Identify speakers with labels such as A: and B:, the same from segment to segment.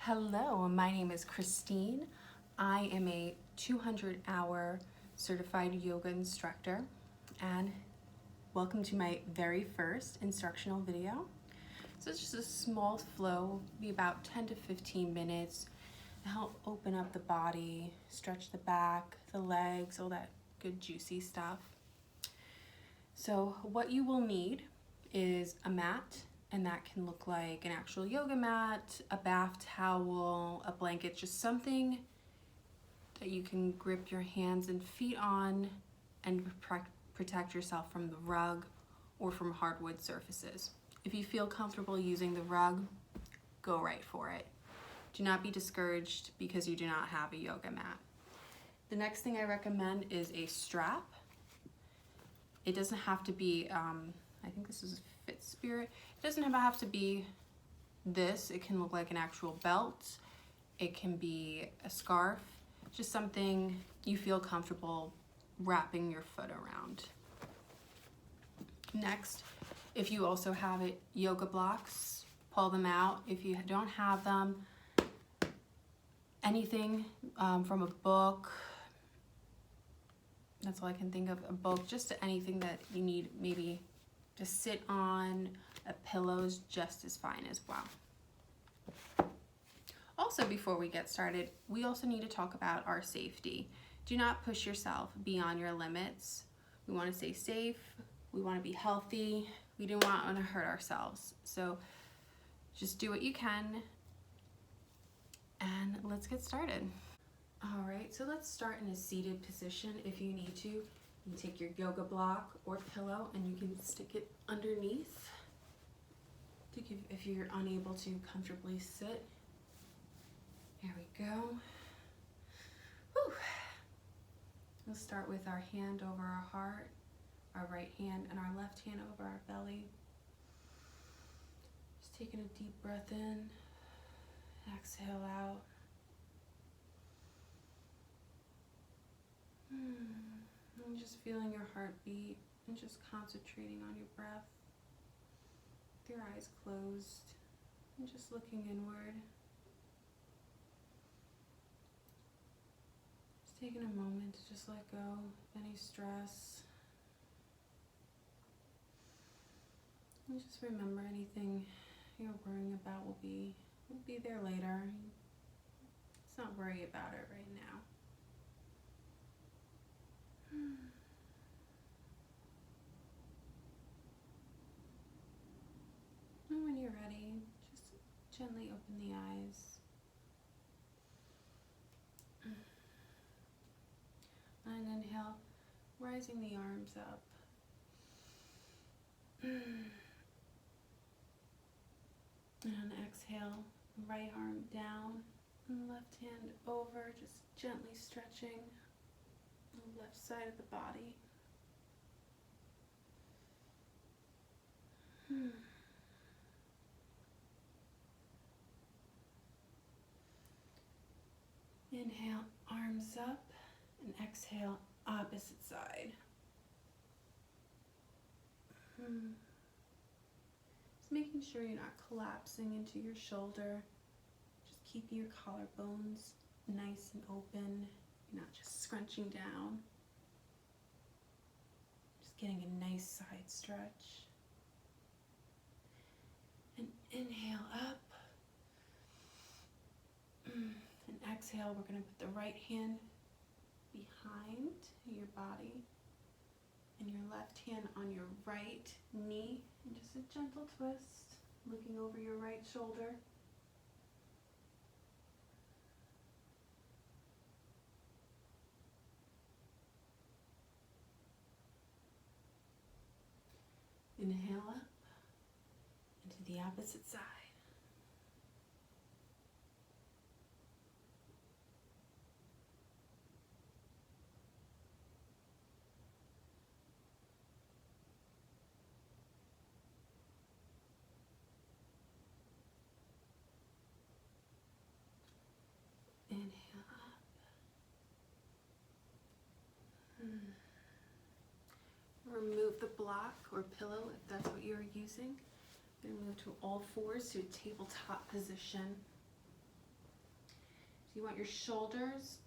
A: Hello, my name is Christine. I am a 200-hour certified yoga instructor, and welcome to my very first instructional video. So it's just a small flow, be about 10 to 15 minutes to help open up the body, stretch the back, the legs, all that good juicy stuff. So what you will need is a mat, and that can look like an actual yoga mat, a bath towel, a blanket, just something that you can grip your hands and feet on and protect yourself from the rug or from hardwood surfaces. If you feel comfortable using the rug, go right for it. Do not be discouraged because you do not have a yoga mat. The next thing I recommend is a strap. It doesn't have to be, I think this is a Fit Spirit. It doesn't have to be this. It can look like an actual belt. It can be a scarf, just something you feel comfortable wrapping your foot around. Next, if you also have it, yoga blocks, pull them out. If you don't have them, anything from a book, that's all I can think of, a book, just anything that you need maybe to sit on. A pillow's just as fine as well. Also, before we get started, we also need to talk about our safety. Do not push yourself beyond your limits. We want to stay safe, we want to be healthy, we don't want to hurt ourselves. So just do what you can, and let's get started. All right, so let's start in a seated position. If you need to, you can take your yoga block or pillow and you can stick it underneath to give, if you're unable to comfortably sit. There we go. Whew. We'll start with our hand over our heart, our right hand, and our left hand over our belly. Just taking a deep breath in, exhale out. And just feeling your heartbeat and just concentrating on your breath. With your eyes closed and just looking inward. Just taking a moment to just let go of any stress. And just remember, anything you're worrying about will be there later. Let's not worry about it right now. And when you're ready, just gently open the eyes. And inhale, rising the arms up. And exhale, right arm down and left hand over, just gently stretching the left side of the body. Inhale, arms up, and exhale, opposite side. Just making sure you're not collapsing into your shoulder. Just keeping your collarbones nice and open. You're not just scrunching down. Just getting a nice side stretch. And inhale up. And exhale, we're going to put the right hand behind your body and your left hand on your right knee, and just a gentle twist, looking over your right shoulder. Inhale up and to the opposite side. Inhale up. Remove the block or pillow if that's what you're using. Then move to all fours to a tabletop position. So you want your shoulders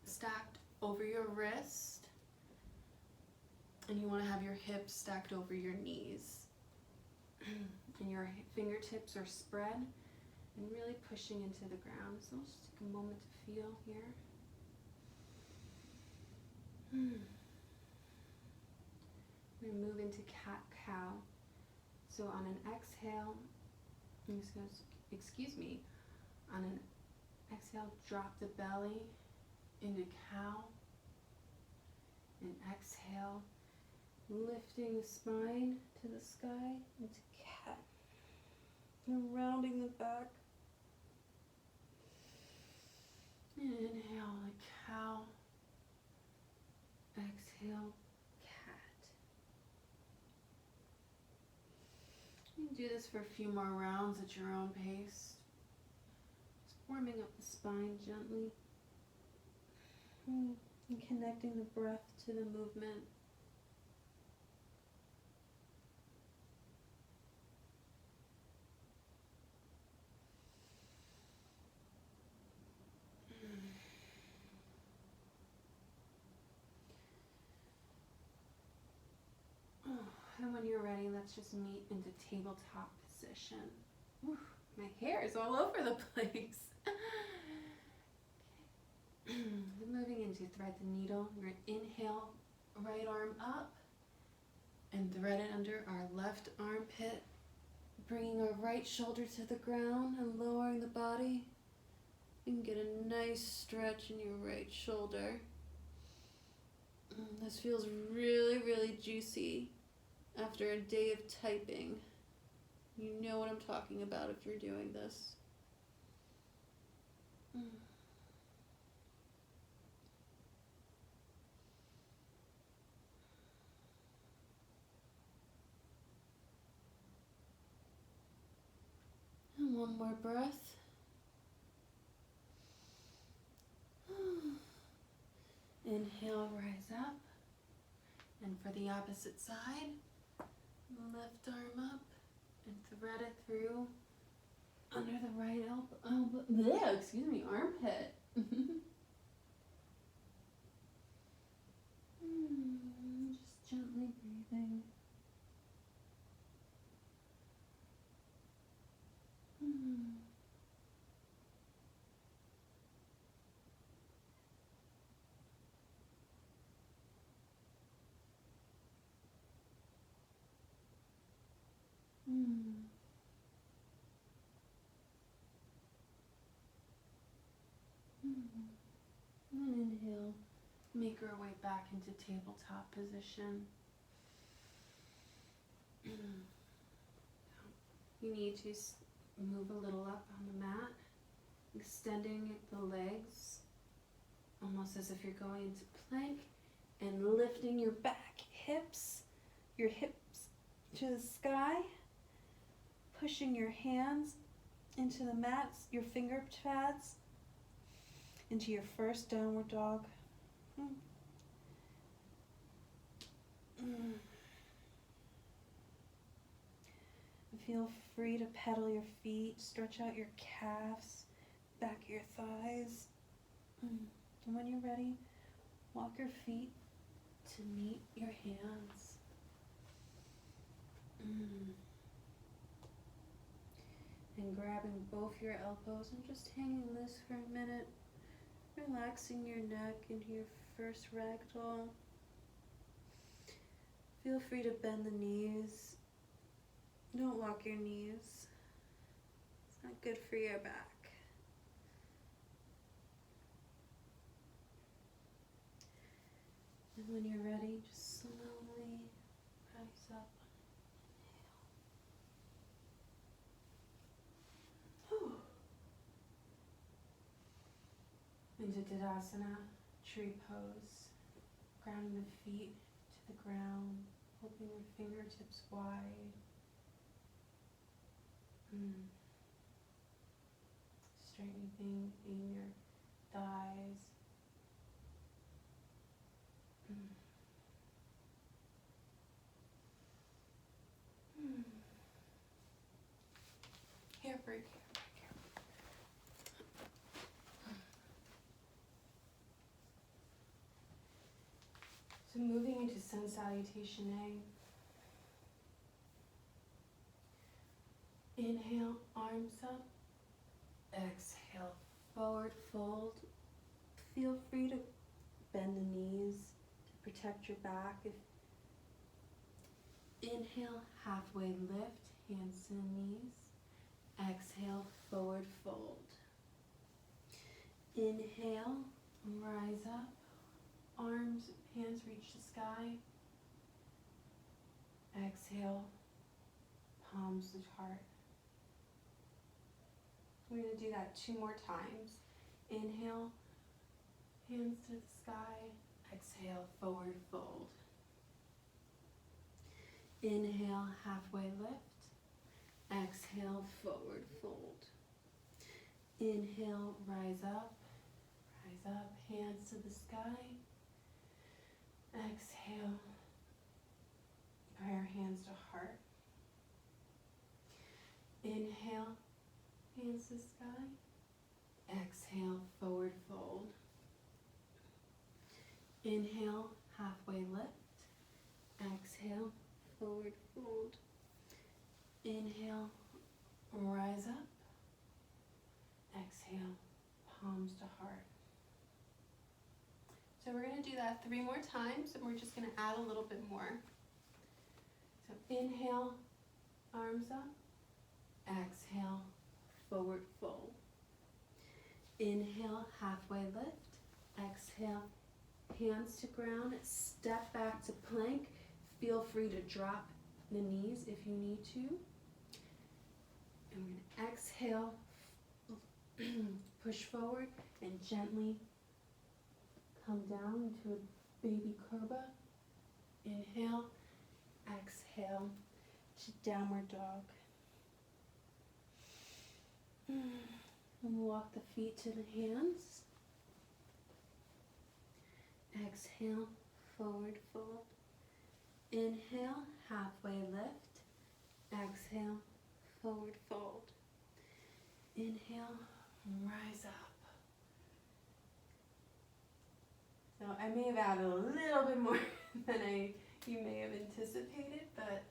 A: stacked over your wrist, and you want to have your hips stacked over your knees. And your fingertips are spread and really pushing into the ground. So let's just take a moment to feel here. We're going to move into cat-cow. So on an exhale, excuse me, on an exhale, drop the belly into cow. And exhale, lifting the spine to the sky into cat. And rounding the back. And inhale like cow. Exhale, cat. You can do this for a few more rounds at your own pace. Just warming up the spine gently. And connecting the breath to the movement. And when you're ready, let's just meet into tabletop position. Whew, my hair is all over the place. Okay. Moving into thread the needle. We're going to inhale, right arm up, and thread it under our left armpit, bringing our right shoulder to the ground and lowering the body. You can get a nice stretch in your right shoulder. This feels really, really juicy. After a day of typing, you know what I'm talking about if you're doing this. And one more breath. Inhale, rise up. And for the opposite side, left arm up and thread it through under the right armpit. Just gently breathing. And inhale, make our way back into tabletop position. You need to move a little up on the mat, extending the legs, almost as if you're going into plank, and lifting your back hips, your hips to the sky, pushing your hands into the mats, your finger pads, into your first downward dog. Feel free to pedal your feet, stretch out your calves, back of your thighs. And when you're ready, walk your feet to meet your hands. And grabbing both your elbows and just hanging loose for a minute. Relaxing your neck into your first ragdoll. Feel free to bend the knees. Don't lock your knees. It's not good for your back. And when you're ready, just slowly rise up. Into Tadasana, tree pose, grounding the feet to the ground, holding your fingertips wide. Straightening your thighs. Hair break. So moving into Sun Salutation A. Inhale, arms up. Exhale, forward fold. Feel free to bend the knees to protect your back. Inhale, halfway lift, hands to the knees. Exhale, forward fold. Inhale, rise up. Arms, hands reach the sky. Exhale, palms to heart. We're going to do that 2 more times. Inhale, hands to the sky. Exhale, forward fold. Inhale, halfway lift. Exhale, forward fold. Inhale, rise up. Rise up, hands to the sky. Exhale, prayer hands to heart. Inhale, hands to sky. Exhale, forward fold. Inhale, halfway lift. Exhale, forward fold. Inhale, rise up. Exhale, palms to heart. So we're going to do that 3 more times, and we're just going to add a little bit more. So inhale, arms up. Exhale, forward fold. Inhale, halfway lift. Exhale, hands to ground. Step back to plank. Feel free to drop the knees if you need to. And we're going to exhale, push forward, and gently come down into a baby cobra. Inhale, exhale to downward dog. And walk the feet to the hands. Exhale, forward fold. Inhale, halfway lift. Exhale, forward fold. Inhale, rise up. So I may have added a little bit more than you may have anticipated, but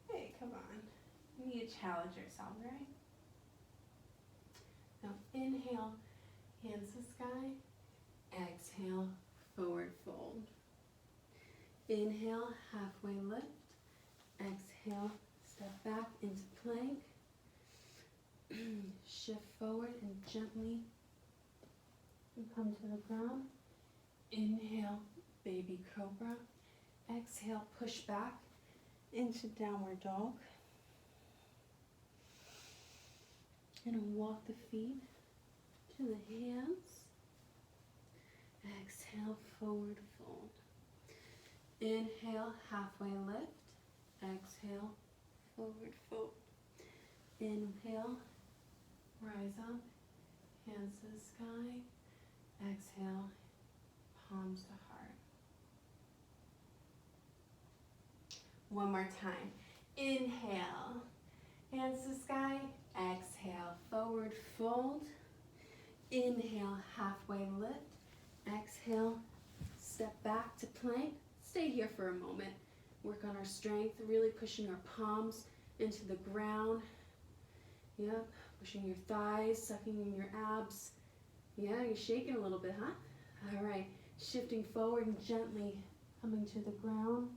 A: hey, come on. You need to challenge yourself, right? Now inhale, hands to sky. Exhale, forward fold. Inhale, halfway lift. Exhale, step back into plank. Shift forward and gently come to the ground. Inhale, baby cobra. Exhale, push back into downward dog. And walk the feet to the hands. Exhale, forward fold. Inhale, halfway lift. Exhale, forward fold. Inhale, rise up, hands to the sky. Exhale, palms to heart. One more time. Inhale, hands to sky. Exhale, forward fold. Inhale, halfway lift. Exhale, step back to plank. Stay here for a moment. Work on our strength, really pushing our palms into the ground. Yep, pushing your thighs, sucking in your abs. Yeah, you're shaking a little bit, huh? All right, shifting forward and gently coming to the ground.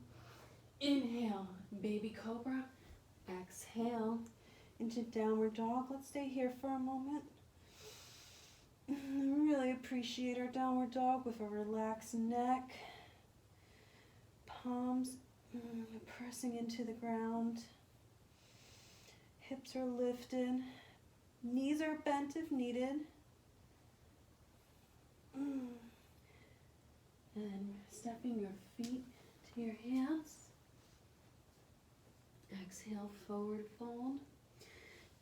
A: Inhale, baby cobra. Exhale into downward dog. Let's stay here for a moment. Really appreciate our downward dog with a relaxed neck. Palms pressing into the ground. Hips are lifted. Knees are bent if needed. And stepping your feet to your hands. Exhale, forward fold.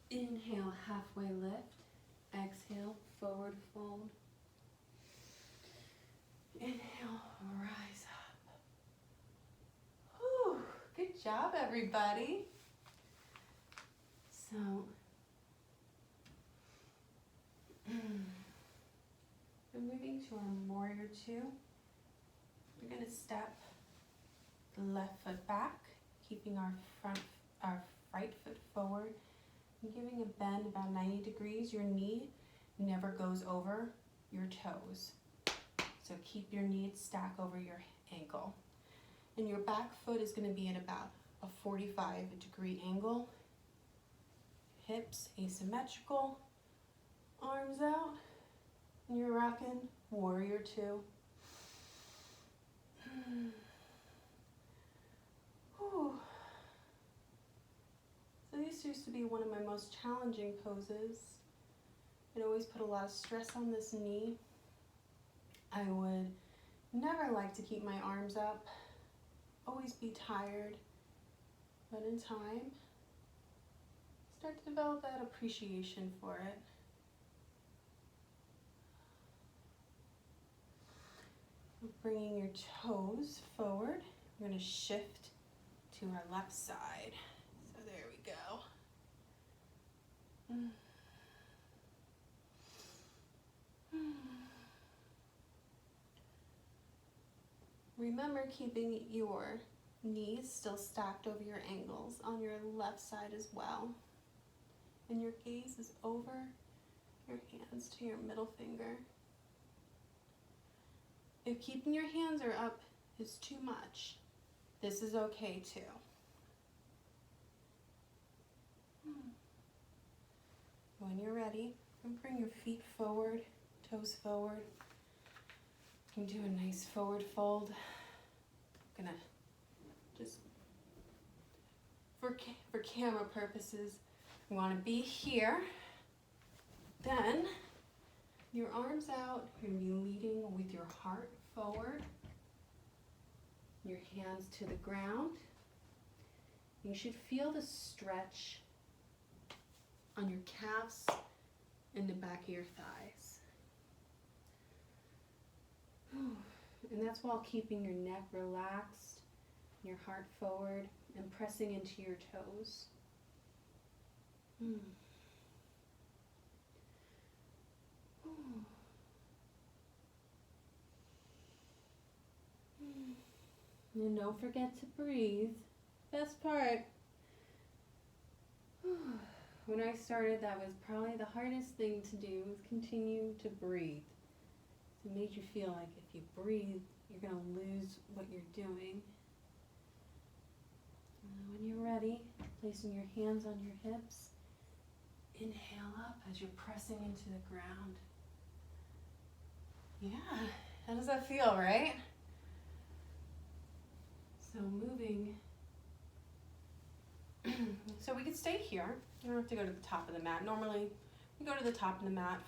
A: Inhale, halfway lift. Exhale, forward fold. Inhale, rise up. Whew, good job, everybody. So, we're moving to our warrior 2. We're going to step the left foot back, keeping our right foot forward and giving a bend about 90 degrees. Your knee never goes over your toes. So keep your knee stack over your ankle. And your back foot is going to be at about a 45-degree angle. Hips asymmetrical, arms out, and you're rocking warrior two. Whew. So this used to be one of my most challenging poses. It always put a lot of stress on this knee. I would never like to keep my arms up, always be tired, but in time, start to develop that appreciation for it. Bringing your toes forward, we're going to shift to our left side. So there we go. Remember keeping your knees still stacked over your ankles on your left side as well. And your gaze is over your hands to your middle finger. If keeping your hands are up is too much, this is okay too. When you're ready, bring your feet forward, toes forward. You can do a nice forward fold. I'm gonna just, for camera purposes, you want to be here. Then your arms out, you're going to be leading with your heart forward, your hands to the ground. You should feel the stretch on your calves and the back of your thighs. And that's while keeping your neck relaxed, your heart forward, and pressing into your toes. And don't forget to breathe. Best part. When I started, that was probably the hardest thing to do, was continue to breathe. It made you feel like if you breathe, you're going to lose what you're doing. And when you're ready, placing your hands on your hips, inhale up as you're pressing into the ground. Yeah, how does that feel, right? So moving. So we could stay here. You don't have to go to the top of the mat. Normally, we go to the top of the mat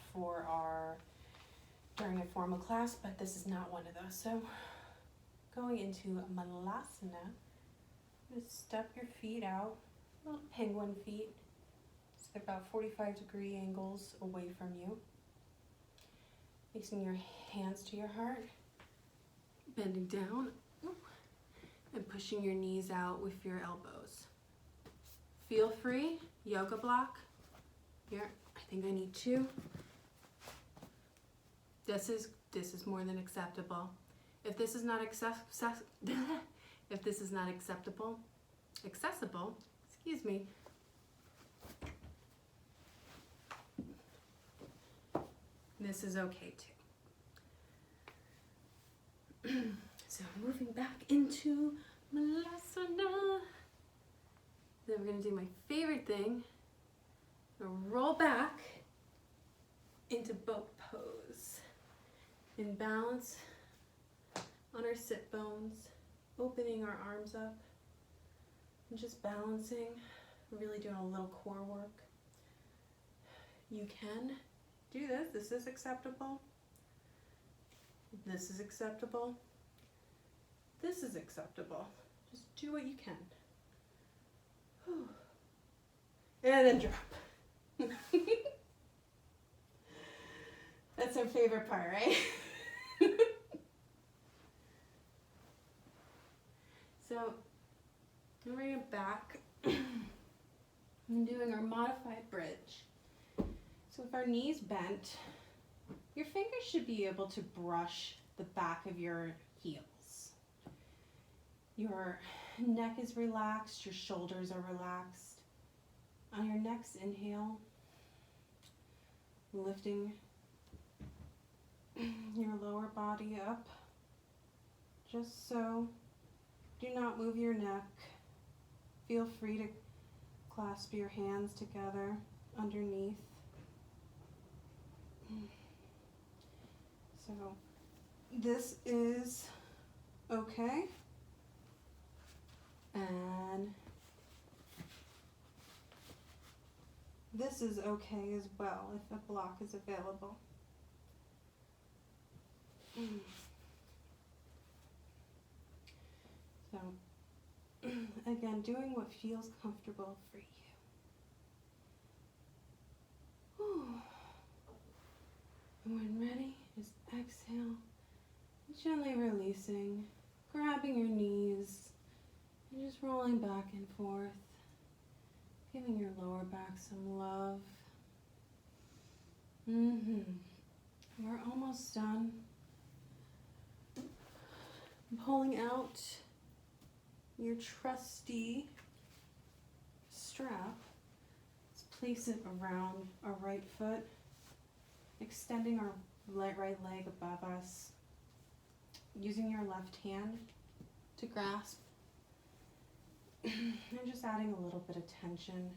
A: during a formal class, but this is not one of those. So going into Malasana, just step your feet out, little penguin feet. It's about 45-degree angles away from you. Placing your hands to your heart, bending down, and pushing your knees out with your elbows. Feel free, yoga block. Here, I think I need two. This is more than acceptable. If this is not accessible, excuse me. This is okay too. So moving back into Malasana. Then we're going to do my favorite thing. Roll back into boat pose. In balance on our sit bones, opening our arms up, and just balancing, really doing a little core work. You can do this. This is acceptable. This is acceptable. This is acceptable. Just do what you can. And then drop. That's our favorite part, right? So, bring it back. I'm doing our modified bridge. So if our knees bent, your fingers should be able to brush the back of your heels. Your neck is relaxed, your shoulders are relaxed. On your next inhale, lifting your lower body up, just so. Do not move your neck. Feel free to clasp your hands together underneath. So this is okay. And this is okay as well if a block is available. So again, doing what feels comfortable for you. And when ready, just exhale, gently releasing, grabbing your knees, and just rolling back and forth, giving your lower back some love. We're almost done. Pulling out your trusty strap. Let's place it around our right foot, extending our right leg above us, using your left hand to grasp, and just adding a little bit of tension,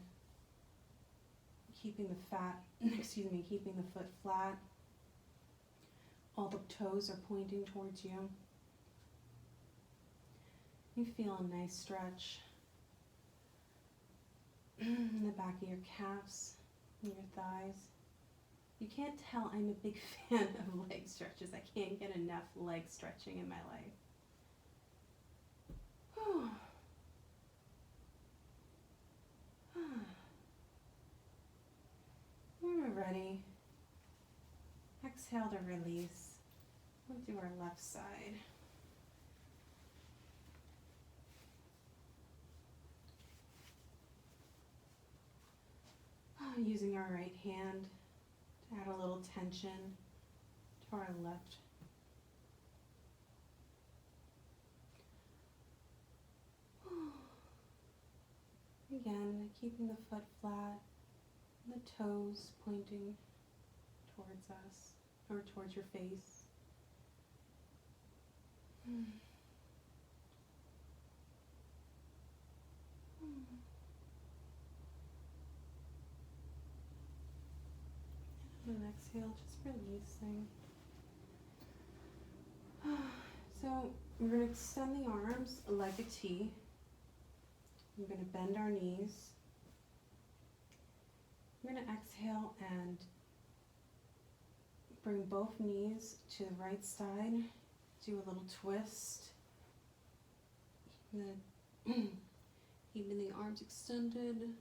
A: keeping keeping the foot flat. All the toes are pointing towards you. You feel a nice stretch in the back of your calves and your thighs. You can't tell I'm a big fan of leg stretches. I can't get enough leg stretching in my life. When we're ready, exhale to release. We'll do our left side. Using our right hand to add a little tension to our left. Again, keeping the foot flat, the toes pointing towards us, or towards your face. And exhale, just releasing. So we're going to extend the arms like a T. We're going to bend our knees. We're going to exhale and bring both knees to the right side. Do a little twist. Keeping the arms extended,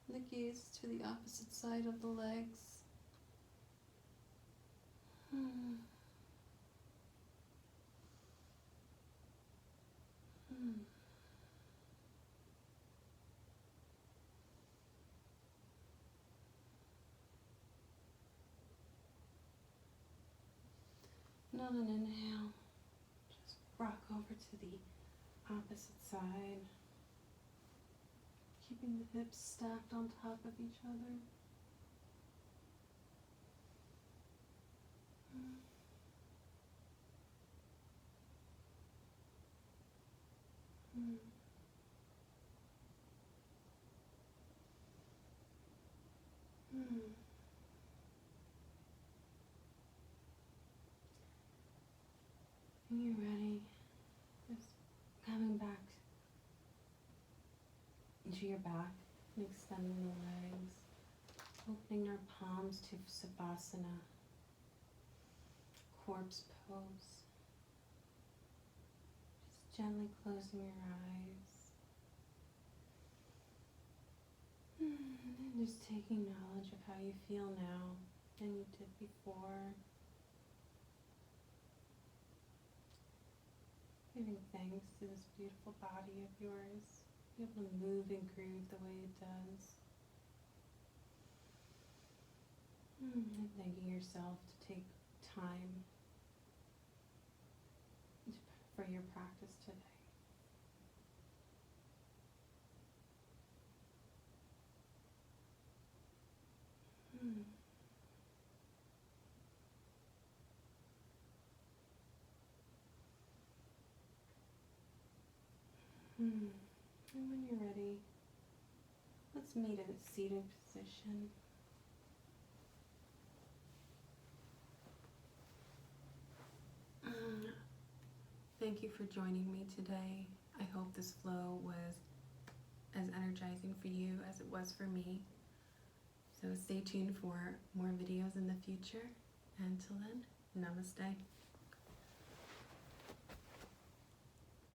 A: the gaze to the opposite side of the legs. And on an inhale, just rock over to the opposite side, keeping the hips stacked on top of each other. When you're ready, just coming back into your back and extending the legs, opening our palms to Savasana, corpse pose. Just gently closing your eyes. And just taking knowledge of how you feel now than you did before. Giving thanks to this beautiful body of yours, be able to move and groove the way it does. And thanking yourself to take time for your practice today. And when you're ready, let's meet in a seated position. Thank you for joining me today. I hope this flow was as energizing for you as it was for me. So stay tuned for more videos in the future. Until then, namaste.